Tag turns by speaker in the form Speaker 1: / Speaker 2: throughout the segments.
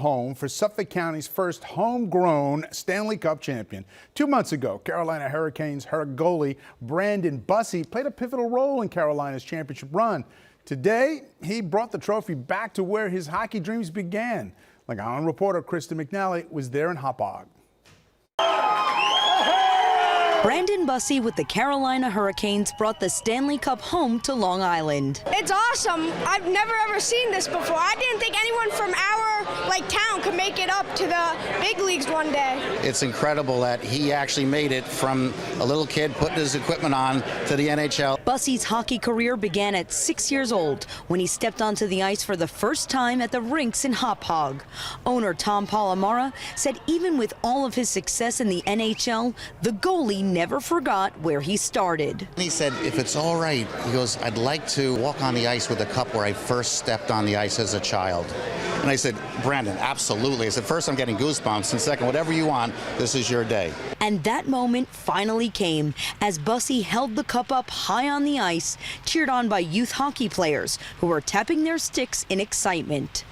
Speaker 1: Home for Suffolk County's first homegrown Stanley Cup champion. 2 months ago, Carolina Hurricanes goalie Brandon Bussi played a pivotal role in Carolina's championship run. Today, he brought the trophy back to where his hockey dreams began. Like our own reporter Krista McNally was there in Hauppauge.
Speaker 2: Brandon Bussi with the Carolina Hurricanes brought the Stanley Cup home to Long Island.
Speaker 3: It's awesome. I've never ever seen this before. I didn't think anyone from our town could make it up to the big leagues one day.
Speaker 4: It's incredible that he actually made it from a little kid putting his equipment on to the NHL.
Speaker 2: Bussi's hockey career began at 6 years old when he stepped onto the ice for the first time at the rinks in Hauppauge. Owner Tom Palomara said even with all of his success in the NHL, the goalie never forgot where he started.
Speaker 4: He said, if it's all right, he goes, I'd like to walk on the ice with a cup where I first stepped on the ice as a child. And I said, Brandon, absolutely. I said, first, I'm getting goosebumps, and second, whatever you want, this is your day.
Speaker 2: And that moment finally came as Bussi held the cup up high on the ice, cheered on by youth hockey players who were tapping their sticks in excitement.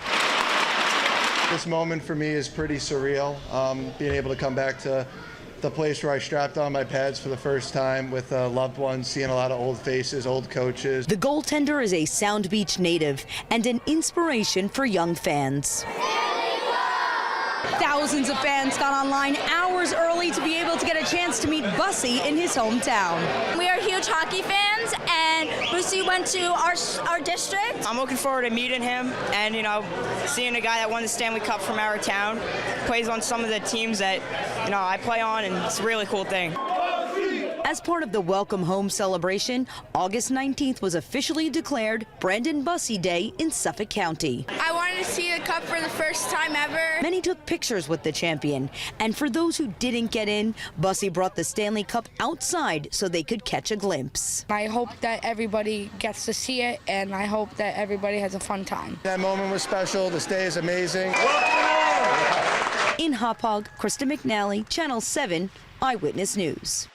Speaker 5: This moment for me is pretty surreal, being able to come back to the place where I strapped on my pads for the first time with loved ones, seeing a lot of old faces, old coaches.
Speaker 2: The goaltender is a Sound Beach native and an inspiration for young fans. Thousands of fans got online hours early to be able to get a chance to meet Bussi in his hometown.
Speaker 6: We are huge hockey fans, and Bussi went to our district.
Speaker 7: I'm looking forward to meeting him and, seeing a guy that won the Stanley Cup from our town, plays on some of the teams that, I play on, and it's a really cool thing.
Speaker 2: As part of the Welcome Home celebration, August 19th was officially declared Brandon Bussi Day in Suffolk County.
Speaker 3: I wanted to see the cup for the first time ever.
Speaker 2: Many took pictures with the champion, and for those who didn't get in, Bussi brought the Stanley Cup outside so they could catch a glimpse.
Speaker 8: I hope that everybody gets to see it, and I hope that everybody has a fun time.
Speaker 5: That moment was special. This day is amazing.
Speaker 2: In Hauppauge, Krista McNally, Channel 7, Eyewitness News.